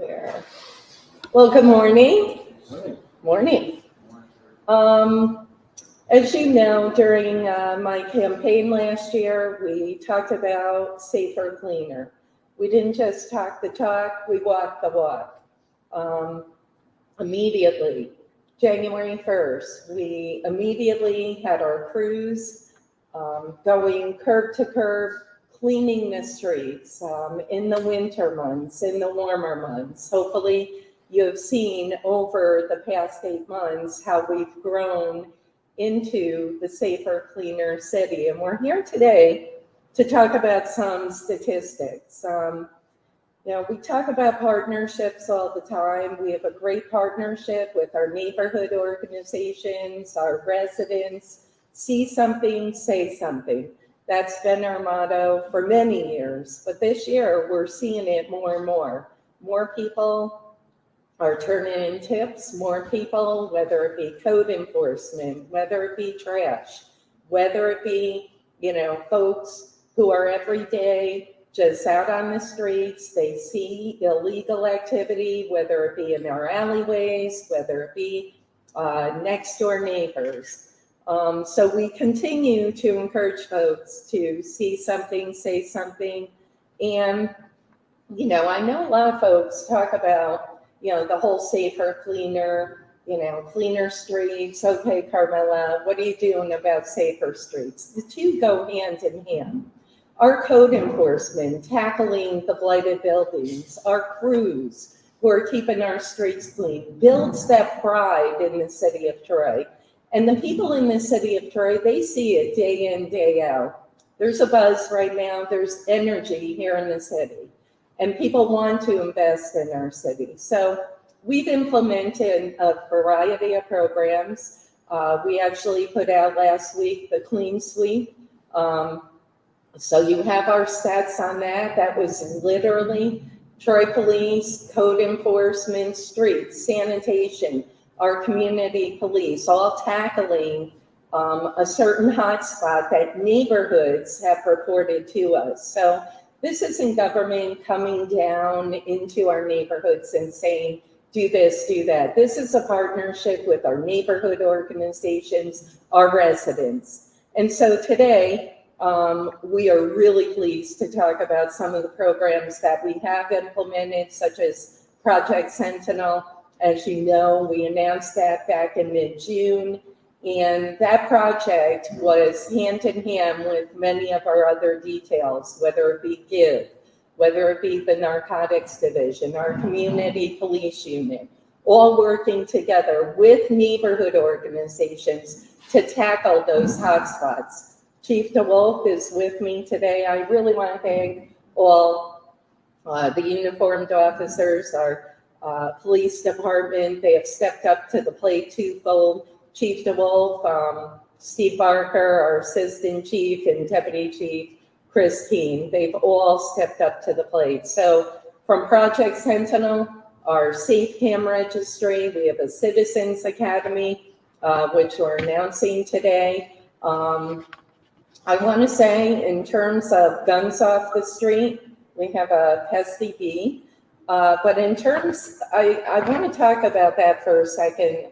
There. Well, good morning. Morning. As you know, during my campaign last year, we talked about safer, cleaner. We didn't just talk the talk, we walked the walk. Immediately, January 1st, we immediately had our crews going curb to curb, cleaning the streets in the winter months, in the warmer months. Hopefully, you have seen over the past 8 months how we've grown into the safer, cleaner city. And we're here today to talk about some statistics. We talk about partnerships all the time. We have a great partnership with our neighborhood organizations, our residents. See something, say something. That's been our motto for many years. But this year, we're seeing it more and more. More people are turning in tips, more people, whether it be code enforcement, whether it be trash, whether it be, folks who are every day just out on the streets, they see illegal activity, whether it be in our alleyways, whether it be next door neighbors. So we continue to encourage folks to see something, say something. And, I know a lot of folks talk about, the whole safer, cleaner, cleaner streets. Okay, Carmella, what are you doing about safer streets? The two go hand in hand. Our code enforcement, tackling the blighted buildings, our crews who are keeping our streets clean, builds that pride in the city of Troy. And the people in the city of Troy, they see it day in, day out. There's a buzz right now. There's energy here in the city. And people want to invest in our city. So we've implemented a variety of programs. We actually put out last week the Clean Sweep. So you have our stats on that. That was literally Troy Police, code enforcement, streets, sanitation, our community police, all tackling a certain hotspot that neighborhoods have reported to us. So this isn't government coming down into our neighborhoods and saying, do this, do that. This is a partnership with our neighborhood organizations, our residents. And so today, we are really pleased to talk about some of the programs that we have implemented, such as Project Sentinel. As you know, we announced that back in mid-June, and that project was hand in hand with many of our other details, whether it be GIVE, whether it be the Narcotics Division, our community police unit, all working together with neighborhood organizations to tackle those hotspots. Chief DeWolf is with me today. I really want to thank all the uniformed officers, our police department. They have stepped up to the plate twofold. Chief DeWolf, Steve Barker, our assistant chief, and deputy chief Christine. They've all stepped up to the plate. So from Project Sentinel, our Safe Cam Registry, we have a Citizens Academy, which we're announcing today. I want to say in terms of guns off the street, we have a PESDB. But in terms, I want to talk about that for a second,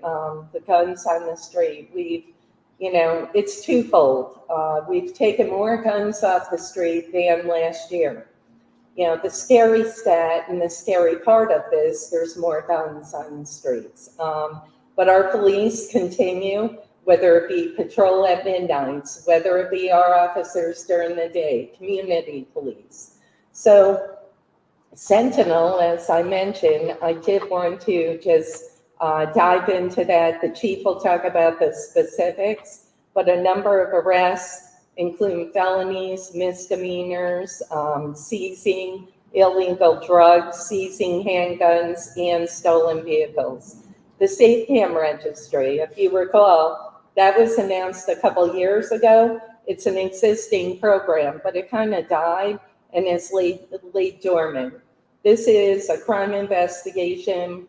the guns on the street. It's twofold. We've taken more guns off the street than last year. The scary stat and the scary part of this, there's more guns on the streets. But our police continue, whether it be patrol at midnights, whether it be our officers during the day, community police. So Sentinel, as I mentioned, I did want to just dive into that. The chief will talk about the specifics, but a number of arrests, including felonies, misdemeanors, seizing illegal drugs, seizing handguns, and stolen vehicles. The Safe Cam Registry, if you recall, that was announced a couple years ago. It's an existing program, but it kind of died and is laid dormant. This is a crime investigation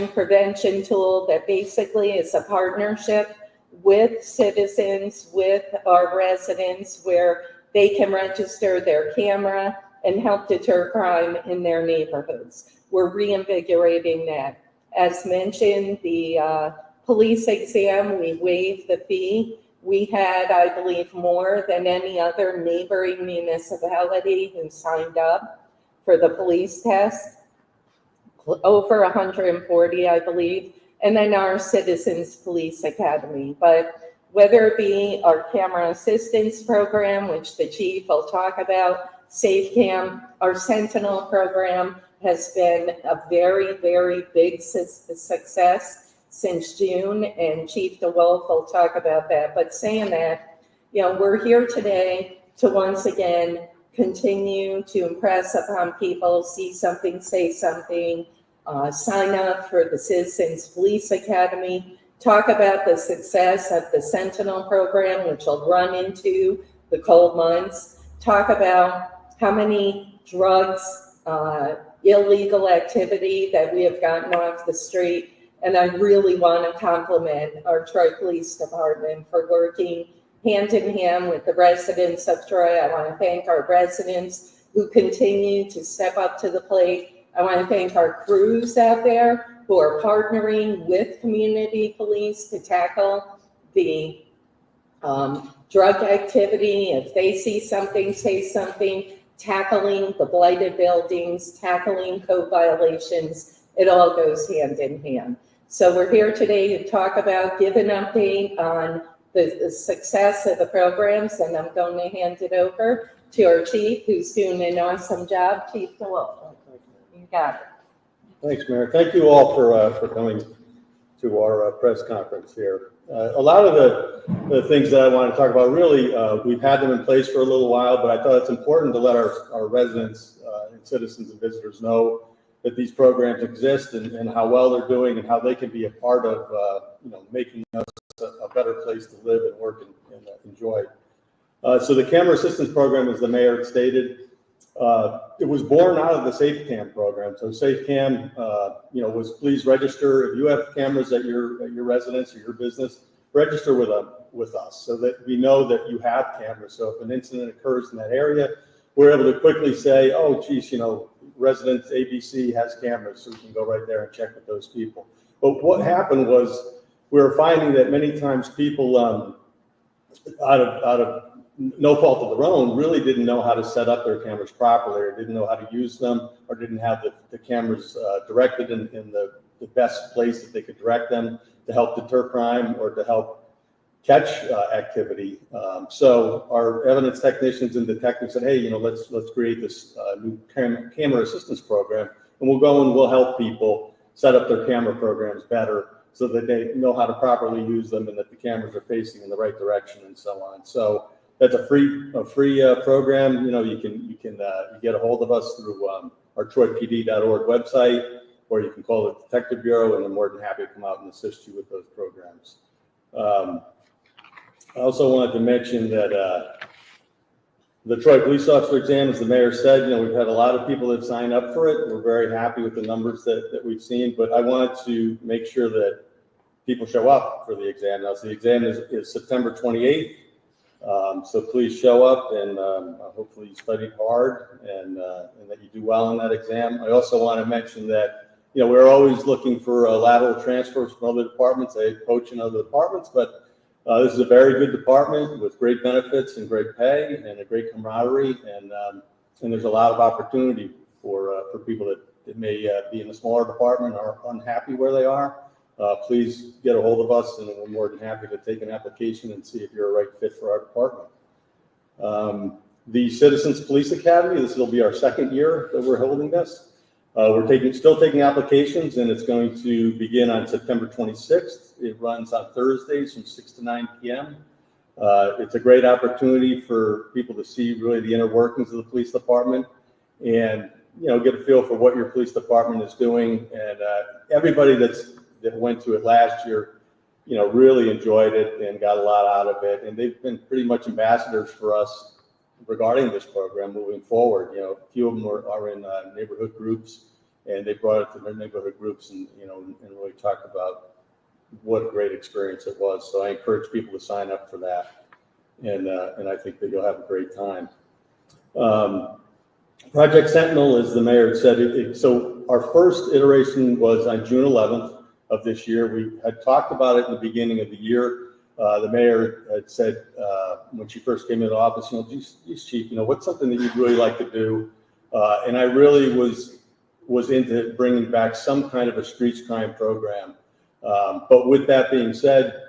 prevention tool that basically is a partnership with citizens, with our residents, where they can register their camera and help deter crime in their neighborhoods. We're reinvigorating that. As mentioned, the police exam, we waived the fee. We had, I believe, more than any other neighboring municipality who signed up for the police test, over 140, I believe, and then our Citizens Police Academy. But whether it be our camera assistance program, which the chief will talk about, SafeCam, our Sentinel program has been a very, very big success since June, and Chief DeWolf will talk about that. But saying that, we're here today to once again continue to impress upon people, see something, say something, sign up for the Citizens Police Academy, talk about the success of the Sentinel program, which will run into the cold months, talk about how many drugs, illegal activity that we have gotten off the street. And I really want to compliment our Troy Police Department for working hand in hand with the residents of Troy. I want to thank our residents who continue to step up to the plate. I want to thank our crews out there who are partnering with community police to tackle the drug activity. If they see something, say something, tackling the blighted buildings, tackling code violations, it all goes hand in hand. So we're here today to talk about, give an update on the success of the programs, and I'm going to hand it over to our chief, who's doing an awesome job. Chief DeWolf, you got it. Thanks, Mayor. Thank you all for coming to our press conference here. A lot of the things that I want to talk about, really, we've had them in place for a little while, but I thought it's important to let our residents and citizens and visitors know that these programs exist and how well they're doing and how they can be a part of making us a better place to live and work and enjoy. So the camera assistance program, as the mayor stated, it was born out of the SafeCam program. So SafeCam, was please register if you have cameras at your residence or your business, register with us so that we know that you have cameras. So if an incident occurs in that area, we're able to quickly say, oh, geez, resident ABC has cameras, so we can go right there and check with those people. But what happened was we were finding that many times people, out of no fault of their own, really didn't know how to set up their cameras properly, or didn't know how to use them, or didn't have the cameras directed in the best place that they could direct them to help deter crime or to help catch activity. So our evidence technicians and detectives said, hey, let's create this new camera assistance program, and we'll go and we'll help people set up their camera programs better so that they know how to properly use them and that the cameras are facing in the right direction and so on. So that's a free program. You can get a hold of us through our troypd.org website, or you can call the Detective Bureau, and I'm more than happy to come out and assist you with those programs. I also wanted to mention that the Troy Police Officer exam, as the mayor said, we've had a lot of people that sign up for it. We're very happy with the numbers that we've seen, but I wanted to make sure that people show up for the exam. Now, so the exam is September 28th. So please show up, and hopefully you studied hard and that you do well in that exam. I also want to mention that, we're always looking for lateral transfers from other departments. I poach in other departments, but this is a very good department with great benefits and great pay and a great camaraderie, and there's a lot of opportunity for people that may be in a smaller department or unhappy where they are. Please get a hold of us, and we're more than happy to take an application and see if you're a right fit for our department. The Citizens Police Academy, this will be our second year that we're holding this. We're still taking applications, and it's going to begin on September 26th. It runs on Thursdays from 6 to 9 p.m. It's a great opportunity for people to see really the inner workings of the police department and, get a feel for what your police department is doing. And everybody that went to it last year, really enjoyed it and got a lot out of it. And they've been pretty much ambassadors for us regarding this program moving forward. A few of them are in neighborhood groups, and they brought it to their neighborhood groups and really talked about what a great experience it was. So I encourage people to sign up for that, and I think that you'll have a great time. Project Sentinel, as the mayor said, so our first iteration was on June 11th of this year. We had talked about it in the beginning of the year. The mayor had said when she first came into office, geez, chief, what's something that you'd really like to do? And I really was into bringing back some kind of a streets crime program. But with that being said,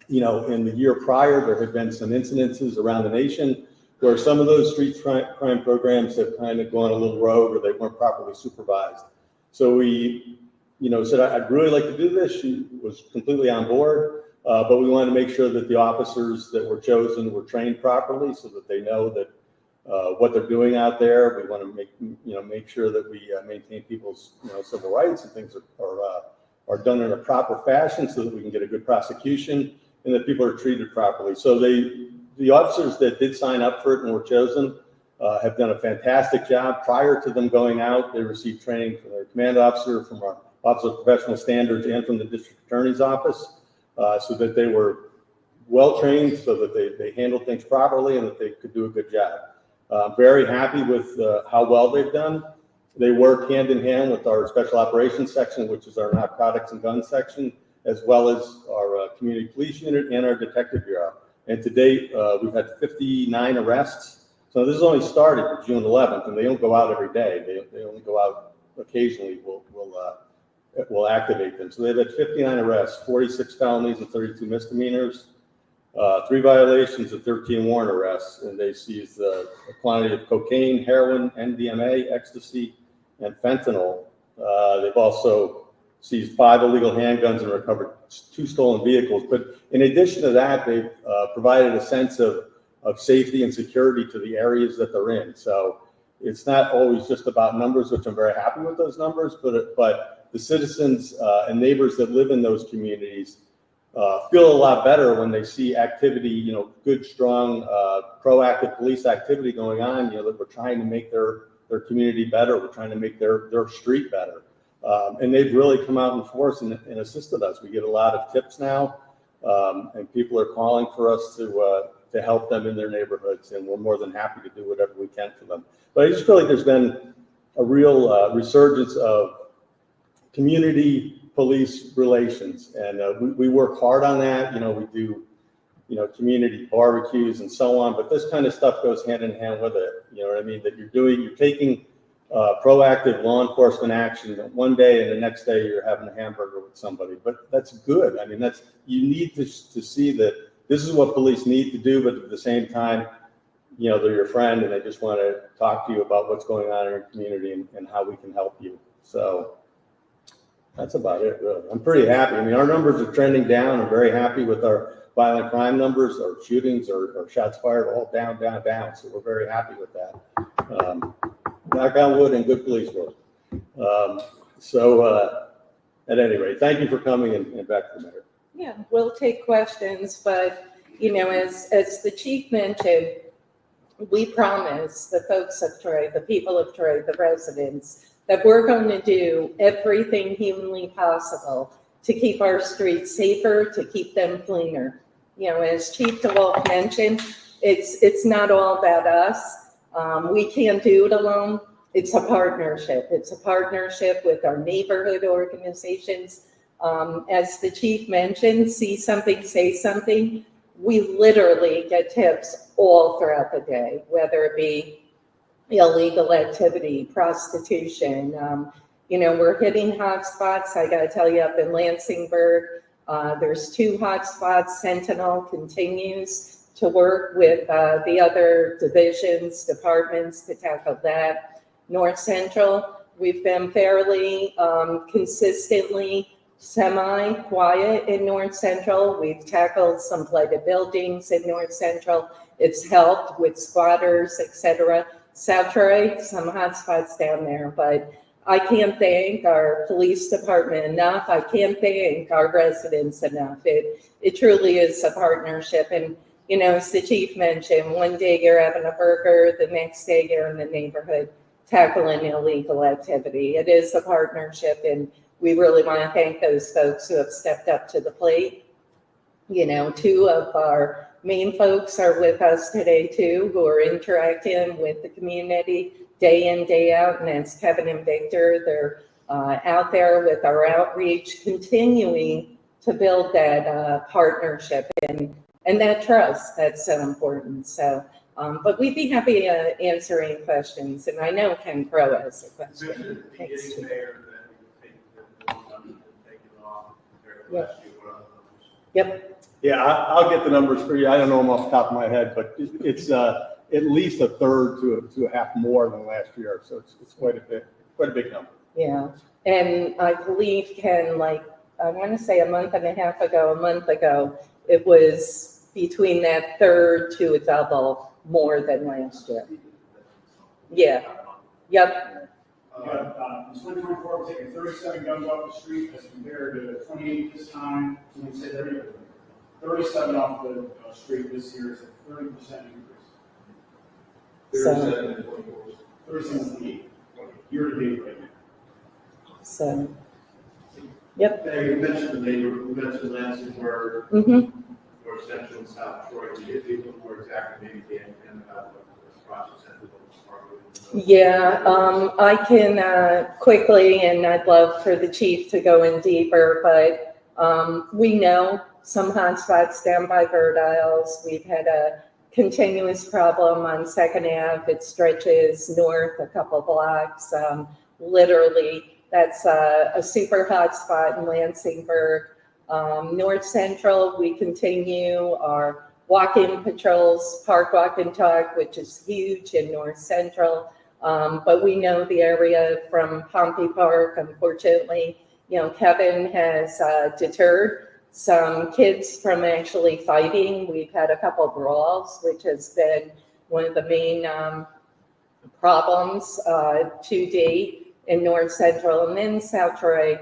in the year prior, there had been some incidences around the nation where some of those street crime programs have kind of gone a little rogue or they weren't properly supervised. So we, said, I'd really like to do this. She was completely on board, but we wanted to make sure that the officers that were chosen were trained properly so that they know that what they're doing out there. We want to make sure that we maintain people's, civil rights and things are done in a proper fashion so that we can get a good prosecution and that people are treated properly. So the officers that did sign up for it and were chosen have done a fantastic job. Prior to them going out, they received training from their command officer, from our Office of Professional Standards, and from the district attorney's office, so that they were well trained, so that they handled things properly and that they could do a good job. Very happy with how well they've done. They work hand in hand with our special operations section, which is our narcotics and guns section, as well as our community police unit and our detective bureau. And to date, we've had 59 arrests. So this has only started June 11th, and they don't go out every day. They only go out occasionally. We'll activate them. So they've had 59 arrests, 46 felonies and 32 misdemeanors, 3 violations and 13 warrant arrests. And they seized a quantity of cocaine, heroin, MDMA, ecstasy, and fentanyl. They've also seized 5 illegal handguns and recovered 2 stolen vehicles. But in addition to that, they've provided a sense of safety and security to the areas that they're in. So it's not always just about numbers, which I'm very happy with those numbers, but the citizens and neighbors that live in those communities feel a lot better when they see activity, good, strong, proactive police activity going on, that we're trying to make their community better. We're trying to make their street better. And they've really come out in force and assisted us. We get a lot of tips now, and people are calling for us to help them in their neighborhoods, and we're more than happy to do whatever we can for them. But I just feel like there's been a real resurgence of community police relations, and we work hard on that. We do, community barbecues and so on, but this kind of stuff goes hand in hand with it. You know what I mean? That you're taking proactive law enforcement action one day, and the next day you're having a hamburger with somebody. But that's good. I mean, you need to see that this is what police need to do, but at the same time, they're your friend and they just want to talk to you about what's going on in your community and how we can help you. So that's about it, really. I'm pretty happy. I mean, our numbers are trending down. I'm very happy with our violent crime numbers, our shootings, or shots fired, all down. So we're very happy with that. Knock on wood and good police work. At any rate, thank you for coming, and back to the mayor. Yeah, we'll take questions, but, as the chief mentioned, we promise the folks of Troy, the people of Troy, the residents, that we're going to do everything humanly possible to keep our streets safer, to keep them cleaner. As Chief DeWolf mentioned, it's not all about us. We can't do it alone. It's a partnership. It's a partnership with our neighborhood organizations. As the chief mentioned, see something, say something. We literally get tips all throughout the day, whether it be illegal activity, prostitution. We're hitting hot spots. I got to tell you, up in Lansingburg, there's 2 hot spots. Sentinel continues to work with the other divisions, departments to tackle that. North Central, we've been fairly consistently semi-quiet in North Central. We've tackled some blighted buildings in North Central. It's helped with squatters, etc. South Troy, some hot spots down there, but I can't thank our police department enough. I can't thank our residents enough. It truly is a partnership. And, as the chief mentioned, one day you're having a burger, the next day you're in the neighborhood tackling illegal activity. It is a partnership, and we really want to thank those folks who have stepped up to the plate. 2 of our main folks are with us today too, who are interacting with the community. day in, day out, and that's Kevin and Victor. They're out there with our outreach, continuing to build that partnership and that trust that's so important. So, but we'd be happy answering questions, and I know Ken Crow has a question. Thanks, Chief. Yep. Yeah, I'll get the numbers for you. I don't know them off the top of my head, but it's at least a third to a half more than last year. So it's quite a big number. Yeah, and I believe Ken, like, I want to say a month ago, it was between that third to a double more than last year. Yeah. Yep. In 2024, we're taking 37 guns off the street as compared to 28 this time. So we say 37 off the street this year is a 30% increase. 37 year to date right now. So, yep. Now, you mentioned you mentioned Lansingburg, or Central and South Troy. Can you get a little more exact, maybe, and about what this process has been? Yeah, I can quickly, and I'd love for the chief to go in deeper, but we know some hot spots down by Bird Isles. We've had a continuous problem on 2nd Ave. It stretches north a couple blocks. Literally, that's a super hot spot in Lansingburg. North Central, we continue our walk-in patrols, Park Walk and Talk, which is huge in North Central. But we know the area from Pompey Park, unfortunately, Kevin has deterred some kids from actually fighting. We've had a couple brawls, which has been one of the main problems to date in North Central. And then South Troy,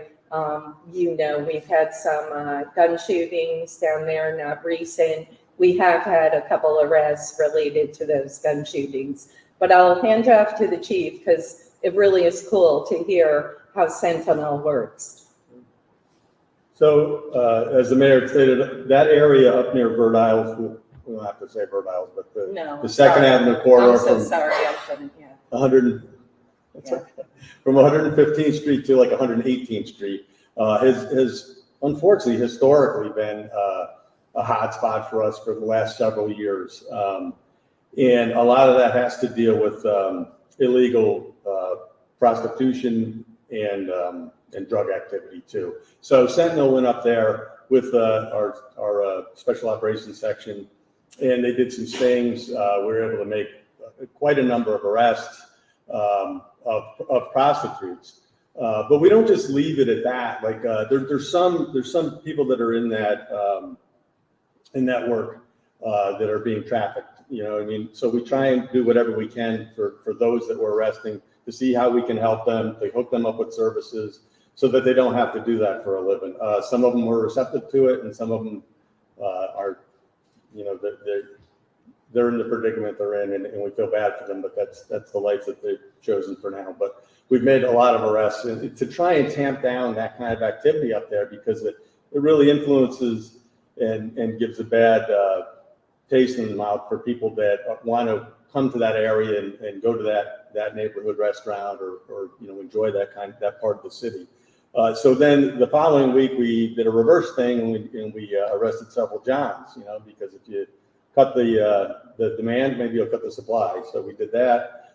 we've had some gun shootings down there, not recent. We have had a couple arrests related to those gun shootings. But I'll hand off to the chief because it really is cool to hear how Sentinel works. So, as the mayor stated, that area up near Bird Isles, we don't have to say Bird Isles, but the 2nd Avenue corridor I'm so from sorry, I shouldn't, 115th Street to like 118th Street has unfortunately historically been a hot spot for us for the last several years. And a lot of that has to deal with illegal prostitution and drug activity too. So Sentinel went up there with our special operations section, and they did some stings. We were able to make quite a number of arrests of prostitutes. But we don't just leave it at that. Like there's some people that are in that work that are being trafficked. So we try and do whatever we can for those that we're arresting to see how we can help them, to hook them up with services so that they don't have to do that for a living. Some of them were receptive to it, and some of them are, they're in the predicament they're in, and we feel bad for them, but that's the life that they've chosen for now. But we've made a lot of arrests to try and tamp down that kind of activity up there because it really influences and gives a bad taste in the mouth for people that want to come to that area and go to that neighborhood restaurant or enjoy that part of the city. So then the following week we did a reverse thing and we arrested several Johns, because if you cut the demand, maybe you'll cut the supply. So we did that.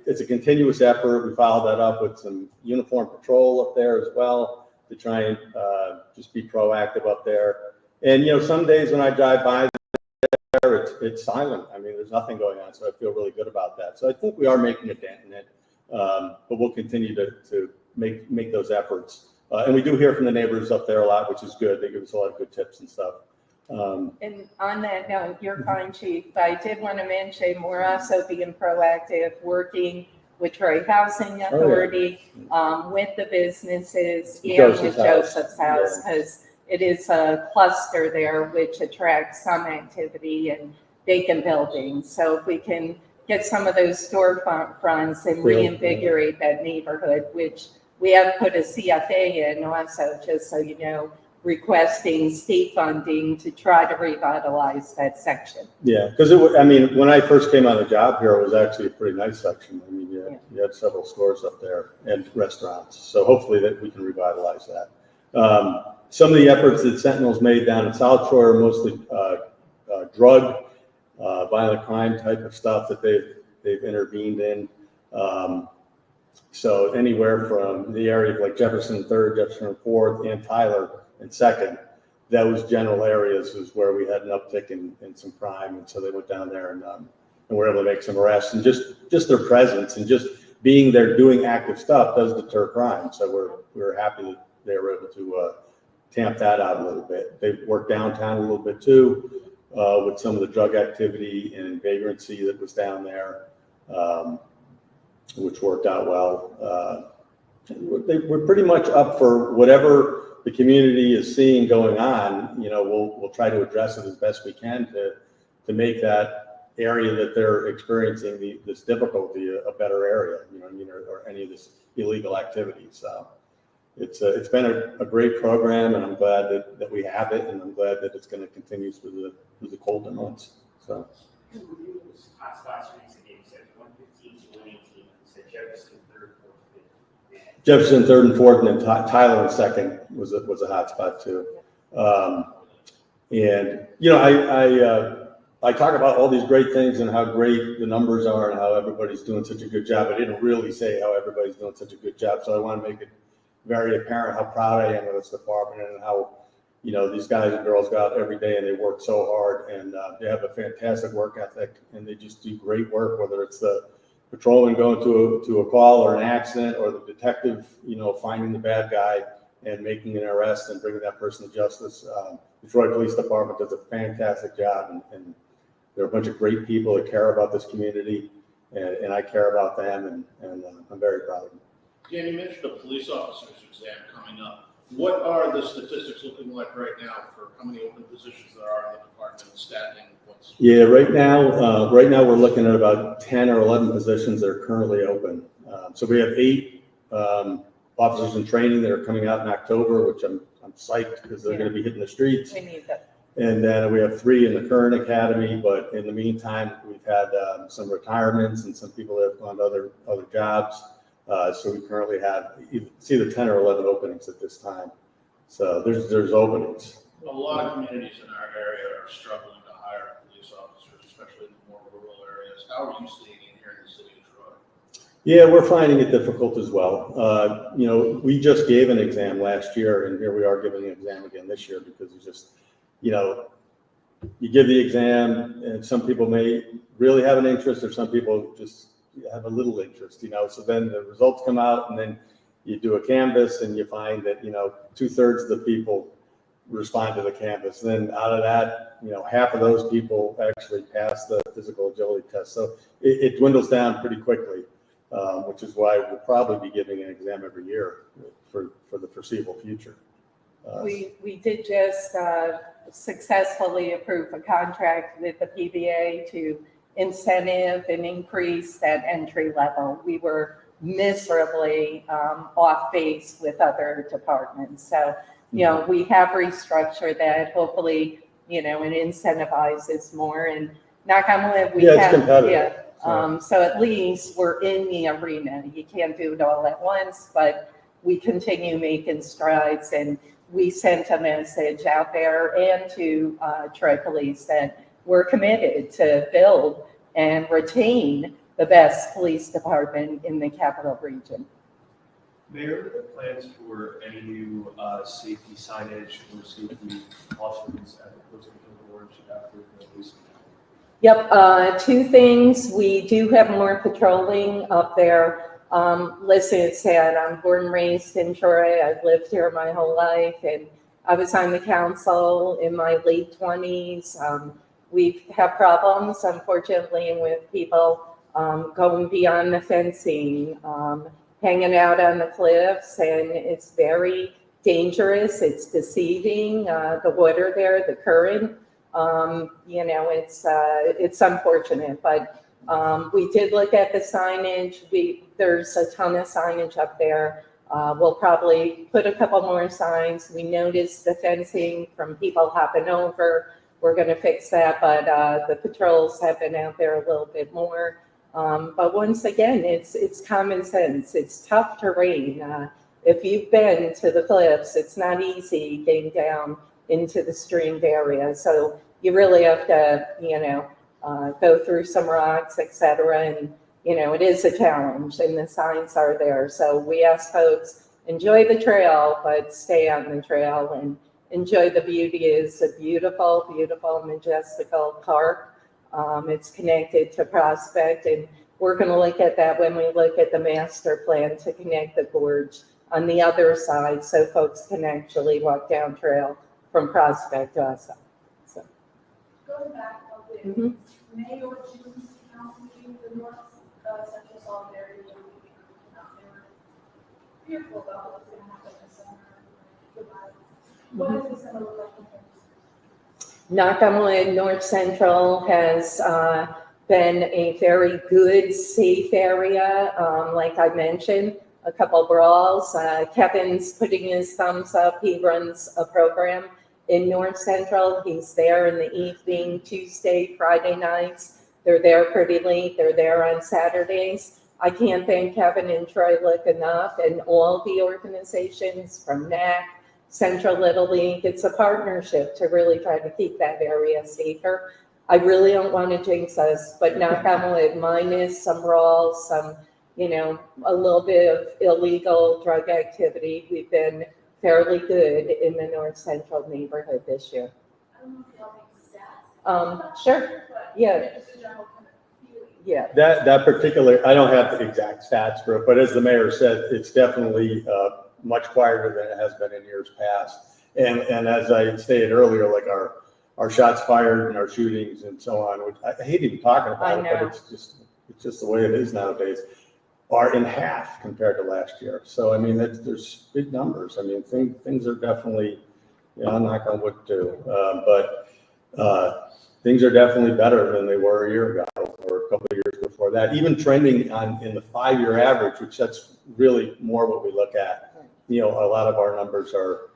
It's a continuous effort. We followed that up with some uniform patrol up there as well to try and just be proactive up there. And some days when I drive by there, it's silent. I mean, there's nothing going on, so I feel really good about that. So I think we are making a dent in it, but we'll continue to make those efforts. And we do hear from the neighbors up there a lot, which is good. They give us a lot of good tips and stuff. And on that note, you're fine, Chief. I did want to mention we're also being proactive, working with Troy Housing Authority, with the businesses and with Joseph's House, because it is a cluster there which attracts some activity and vacant buildings. So if we can get some of those storefronts and reinvigorate that neighborhood, which we have put a CFA in also, just so you know, requesting state funding to try to revitalize that section. Yeah, because I mean, when I first came on the job here, it was actually a pretty nice section. I mean, you had several stores up there and restaurants. So hopefully that we can revitalize that. Some of the efforts that Sentinel's made down in South Shore are mostly drug, violent crime type of stuff that they've intervened in. So anywhere from the area of like Jefferson 3rd, Jefferson 4th, and Tyler and 2nd, those general areas is where we had an uptick in some crime. And so they went down there and were able to make some arrests. And just their presence and just being there doing active stuff does deter crime. So we're happy that they were able to tamp that out a little bit. They worked downtown a little bit too, with some of the drug activity and vagrancy that was down there, which worked out well. We're pretty much up for whatever the community is seeing going on. We'll try to address it as best we can to make that area that they're experiencing this difficulty a better area, or any of this illegal activity. So it's been a great program, and I'm glad that we have it, and I'm glad that it's going to continue through the colder months. So. Hotspots recently, you said 115 to 118. You said Jefferson 3rd, 4th, 5th. Jefferson 3rd and 4th, and then Tyler and 2nd was a hotspot too. And I talk about all these great things and how great the numbers are and how everybody's doing such a good job. I didn't really say how everybody's doing such a good job, so I want to make it very apparent how proud I am of this department and how these guys and girls go out every day and they work so hard, and they have a fantastic work ethic, and they just do great work, whether it's the patrolman going to a call or an accident, or the detective, finding the bad guy and making an arrest and bringing that person to justice. Detroit Police Department does a fantastic job, and they're a bunch of great people that care about this community, and I care about them, and I'm very proud of them. Dan, you mentioned a police officer's exam coming up. What are the statistics looking like right now for how many open positions there are in the department, staffing? Yeah, right now we're looking at about 10 or 11 positions that are currently open. So we have 8 officers in training that are coming out in October, which I'm psyched because they're going to be hitting the streets. We need that. And then we have 3 in the current academy, but in the meantime, we've had some retirements and some people that have gone to other jobs. So we currently have either 10 or 11 openings at this time. So there's openings. A lot of communities in our area are struggling to hire police officers, especially in the more rural areas. How are you seeing it here in the city of Detroit? Yeah, we're finding it difficult as well. We just gave an exam last year, and here we are giving an exam again this year because it's just, you give the exam, and some people may really have an interest, or some people just have a little interest, So then the results come out, and then you do a canvas, and you find that 2/3 of the people respond to the canvas. Then out of that, half of those people actually pass the physical agility test. So it dwindles down pretty quickly, which is why we'll probably be giving an exam every year for the foreseeable future. We did just successfully approve a contract with the PBA to incentive and increase that entry level. We were miserably off base with other departments. So, we have restructured that. Hopefully, it incentivizes more, and knock on wood, we have. It's competitive. So at least we're in the arena. You can't do it all at once, but we continue making strides, and we sent a message out there and to Troy Police that we're committed to build and retain the best police department in the capital region. Mayor, are there plans for any new safety signage or safety cautions at the closing of the orange after the police? Yep, 2 things. We do have more patrolling up there. Listen, it's sad. I'm born and raised in Troy. I've lived here my whole life, and I was on the council in my late 20s. We've had problems, unfortunately, with people going beyond the fencing, hanging out on the cliffs, and it's very dangerous. It's deceiving. The water there, the current, it's unfortunate, but we did look at the signage. There's a ton of signage up there. We'll probably put a couple more signs. We noticed the fencing from people hopping over. We're going to fix that, but the patrols have been out there a little bit more. But once again, it's common sense. It's tough terrain. If you've been to the cliffs, it's not easy getting down into the streamed area. So you really have to, go through some rocks, et cetera. And, it is a challenge and the signs are there. So we ask folks, enjoy the trail, but stay on the trail and enjoy the beauty. It's a beautiful, beautiful, majestical park. It's connected to Prospect, and we're going to look at that when we look at the master plan to connect the gorge on the other side so folks can actually walk down trail from Prospect to us. So. Going back a bit, Mhm. May or June council meeting, the North Central Solidarity will be out there fearful about what's going to happen this summer. What is this going to look like in terms of Knock on wood, North Central has been a very good, safe area. Like I mentioned, a couple brawls. Kevin's putting his thumbs up. He runs a program in North Central. He's there in the evening, Tuesday, Friday nights. They're there pretty late. They're there on Saturdays. I can't thank Kevin and Troy Lick enough and all the organizations from NAC, Central Little League. It's a partnership to really try to keep that area safer. I really don't want to jinx us, but knock on wood, minus some brawls, some, a little bit of illegal drug activity. We've been fairly good in the North Central neighborhood this year. I don't know if y'all make stats. Sure. But Yeah. just a general kind of feeling. Yeah. That particular, I don't have the exact stats for it, but as the mayor said, it's definitely much quieter than it has been in years past. And as I stated earlier, like our shots fired and our shootings and so on, which I hate even talking about it, but it's just the way it is nowadays, are in half compared to last year. So, I mean, there's big numbers. I mean, things are definitely, I'm not going to wood too, but things are definitely better than they were a year ago or a couple of years before that. Even trending in the 5-year average, which that's really more what we look at. A lot of our numbers are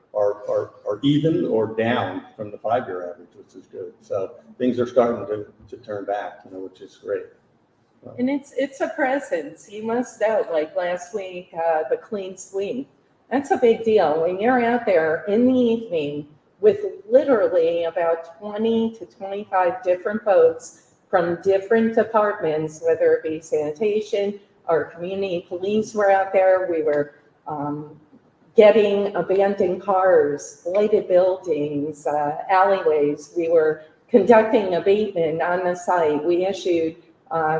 even or down from the 5-year average, which is good. So things are starting to turn back, which is great. And it's a presence. You must know, like last week, the clean sweep. That's a big deal. When you're out there in the evening with literally about 20 to 25 different boats from different departments, whether it be sanitation or community police were out there. We were getting abandoned cars, blighted buildings, alleyways. We were conducting abatement on the site. We issued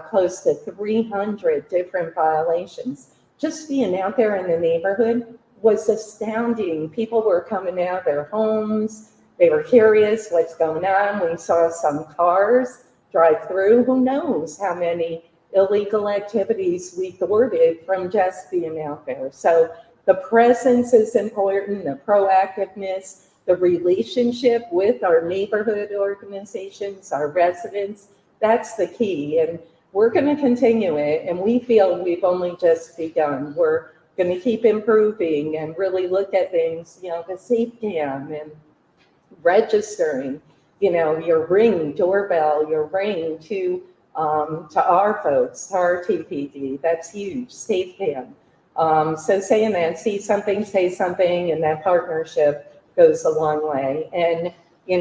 close to 300 different violations. Just being out there in the neighborhood was astounding. People were coming out of their homes. They were curious what's going on. We saw some cars drive through. Who knows how many illegal activities we thwarted from just being out there. So the presence is important, the proactiveness, the relationship with our neighborhood organizations, our residents. That's the key, and we're going to continue it, and we feel we've only just begun. We're going to keep improving and really look at things, the safe cam and registering, your Ring doorbell, your Ring to our folks, to our TPD. That's huge, safe cam. So saying that, see something, say something, and that partnership goes a long way. And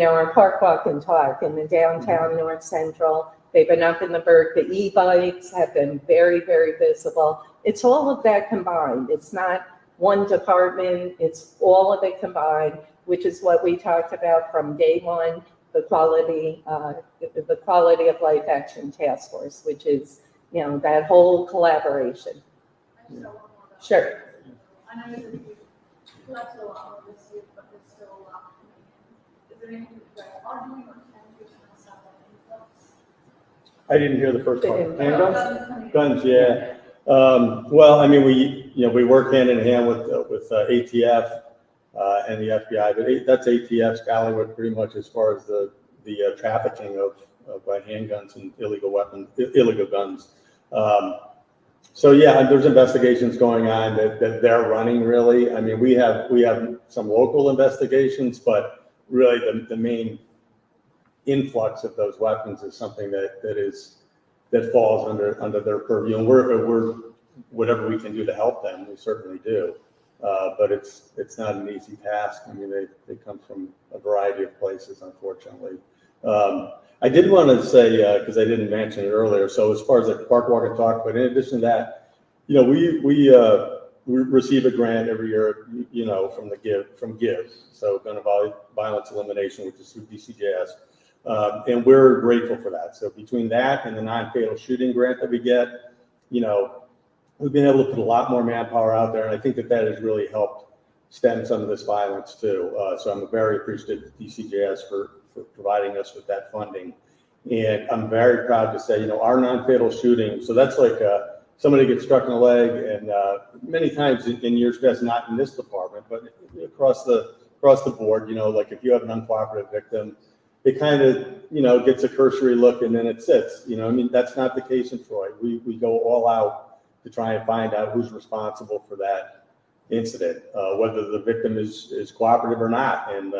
our park walk and talk in the downtown North Central. They've been up in the Berg. The e-bikes have been very, very visible. It's all of that combined. It's not one department. It's all of it combined, which is what we talked about from day one, the quality of life action task force, which is, that whole collaboration. Sure. I know you collected a lot of this year, but there's still a lot coming in. Is there anything you guys are doing or can do to stop that influx? I didn't hear the first part. Guns. Guns, yeah. Well, I mean, we work hand in hand with ATF and the FBI, but that's ATF's Scallywag pretty much as far as the trafficking of handguns and illegal weapons, illegal guns. So yeah, there's investigations going on that they're running really. I mean, we have some local investigations, but really the main influx of those weapons is something that falls under their purview. And we're whatever we can do to help them, we certainly do. But it's not an easy task. I mean, they come from a variety of places, unfortunately. I did want to say, because I didn't mention it earlier, so as far as the Park Walk and Talk, but in addition to that, you know, we receive a grant every year, you know, from GIVE, so Gun Violence Elimination, which is through DCJS, and we're grateful for that. So between that and the non-fatal shooting grant that we get, you know, we've been able to put a lot more manpower out there, and I think that has really helped stem some of this violence too. So I'm very appreciative to DCJS for providing us with that funding. And I'm very proud to say, you know, our non-fatal shooting, so that's like somebody gets struck in the leg, and many times in years past, not in this department, but across the board, you know, like if you have an uncooperative victim, it kind of, you know, gets a cursory look and then it sits, you know. I mean, that's not the case in Troy. We go all out to try and find out who's responsible for that incident, whether the victim is cooperative or not. And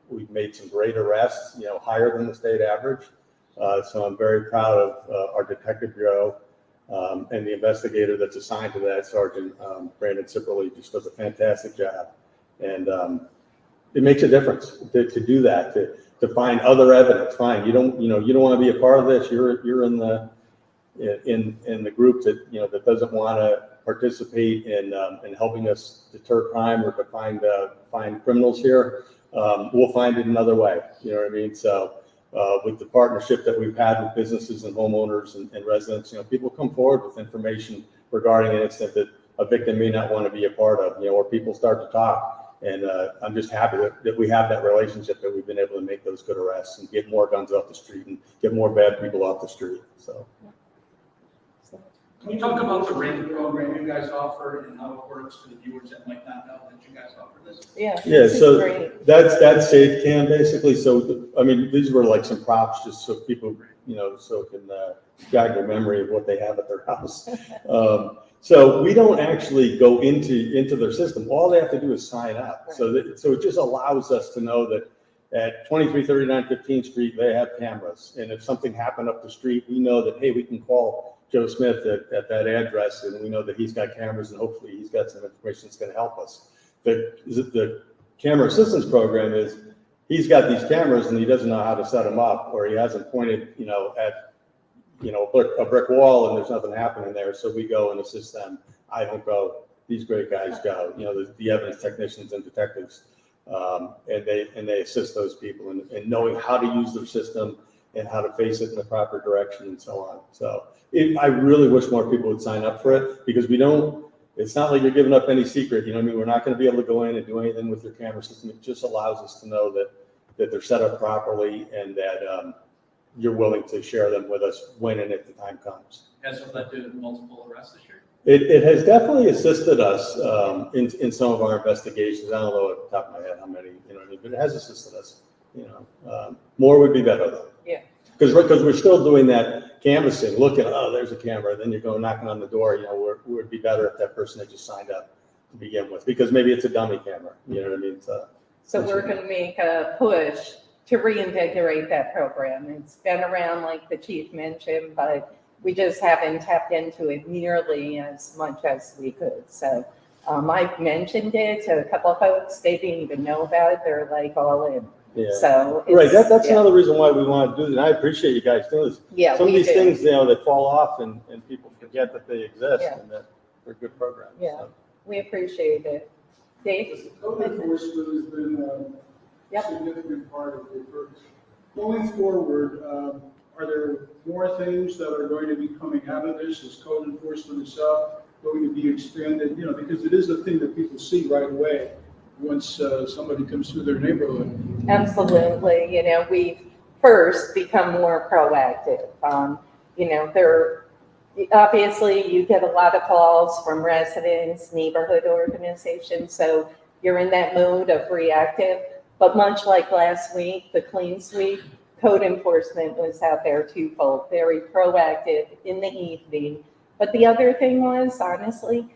we've made some great arrests, you know, higher than the state average. So I'm very proud of our detective bureau and the investigator that's assigned to that, Sergeant Brandon Cipperly, just does a fantastic job. And it makes a difference to do that, to find other evidence. Fine, you don't want to be a part of this. You're in the group that, you know, that doesn't want to participate in helping us deter crime or to find criminals here. We'll find it another way. You know what I mean? So with the partnership that we've had with businesses and homeowners and residents, you know, people come forward with information regarding an incident that a victim may not want to be a part of, you know, or people start to talk. And I'm just happy that we have that relationship, that we've been able to make those good arrests and get more guns off the street and get more bad people off the street. So. Can you talk about the rating program you guys offer and how it works for the viewers that might not know that you guys offer this? Yeah. Yeah, so that's Safe Cam basically. So, I mean, these were like some props just so people, you know, so can jog their memory of what they have at their house. So we don't actually go into their system. All they have to do is sign up. Right. So it just allows us to know that at 2339 15th Street, they have cameras. And if something happened up the street, we know that, hey, we can call Joe Smith at that address, and we know that he's got cameras, and hopefully he's got some information that's going to help us. The camera assistance program is he's got these cameras and he doesn't know how to set them up, or he hasn't pointed, you know, at, you know, a brick wall and there's nothing happening there. So we go and assist them. I don't go. These great guys go. You know, the evidence technicians and detectives, and they assist those people in knowing how to use their system and how to face it in the proper direction and so on. So I really wish more people would sign up for it, because we don't. It's not like you're giving up any secret. You know what I mean? We're not going to be able to go in and do anything with your camera system. It just allows us to know that they're set up properly and that you're willing to share them with us when and if the time comes. Has it led to multiple arrests this year? It has definitely assisted us in some of our investigations. I don't know at the top of my head how many, you know what I mean, but it has assisted us. You know, more would be better though. Yeah. Because we're still doing that canvassing, looking, oh, there's a camera. Then you go knocking on the door. You know, it would be better if that person had just signed up to begin with, because maybe it's a dummy camera. You know what I mean? So we're going to make a push to reinvigorate that program. It's been around, like the chief mentioned, but we just haven't tapped into it nearly as much as we could. So I've mentioned it to a couple of folks. They didn't even know about it. They're like all in. Yeah. So right. That's another reason why we want to do this. And I appreciate you guys doing this. Yeah, some of these things, you know, they fall off and people forget that they exist and that they're good programs. Yeah, so we appreciate it. Dave? Code enforcement has been a significant part of the approach. Going forward, are there more things that are going to be coming out of this? Is code enforcement itself going to be expanded? You know, because it is a thing that people see right away once somebody comes through their neighborhood. Absolutely. You know, we've first become more proactive. You know, obviously you get a lot of calls from residents, neighborhood organizations, so you're in that mode of reactive. But much like last week, the clean sweep, code enforcement was out there twofold, very proactive in the evening, But the other thing was, honestly,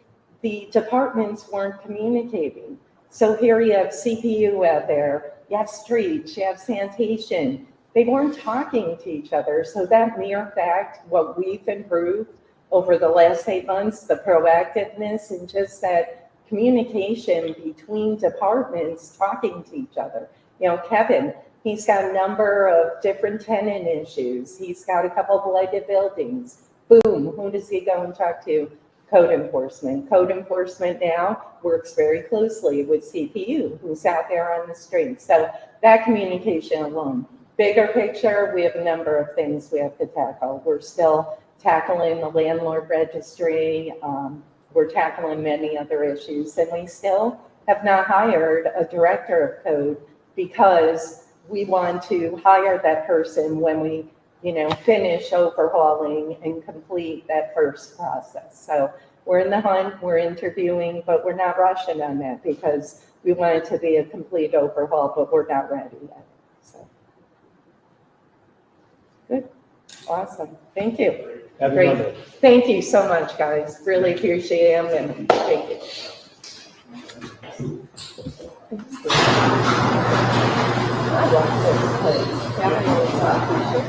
the departments weren't communicating. So here you have CPU out there, you have streets, you have sanitation. They weren't talking to each other. So that mere fact, what we've improved over the last 8 months, the proactiveness and just that communication between departments talking to each other. You know, Kevin, he's got a number of different tenant issues. He's got a couple of blighted buildings. Boom, who does he go and talk to? Code enforcement. Code enforcement now works very closely with CPU, who's out there on the street. So that communication alone. Bigger picture, we have a number of things we have to tackle. We're still tackling the landlord registry. We're tackling many other issues, and we still have not hired a director of code because we want to hire that person when we, finish overhauling and complete that first process. So we're in the hunt, we're interviewing, but we're not rushing on that because we want it to be a complete overhaul, but we're not ready yet. So good, awesome, thank you. Happy Great. Monday. Thank you so much, guys. Really appreciate it, and thank you. I love this place.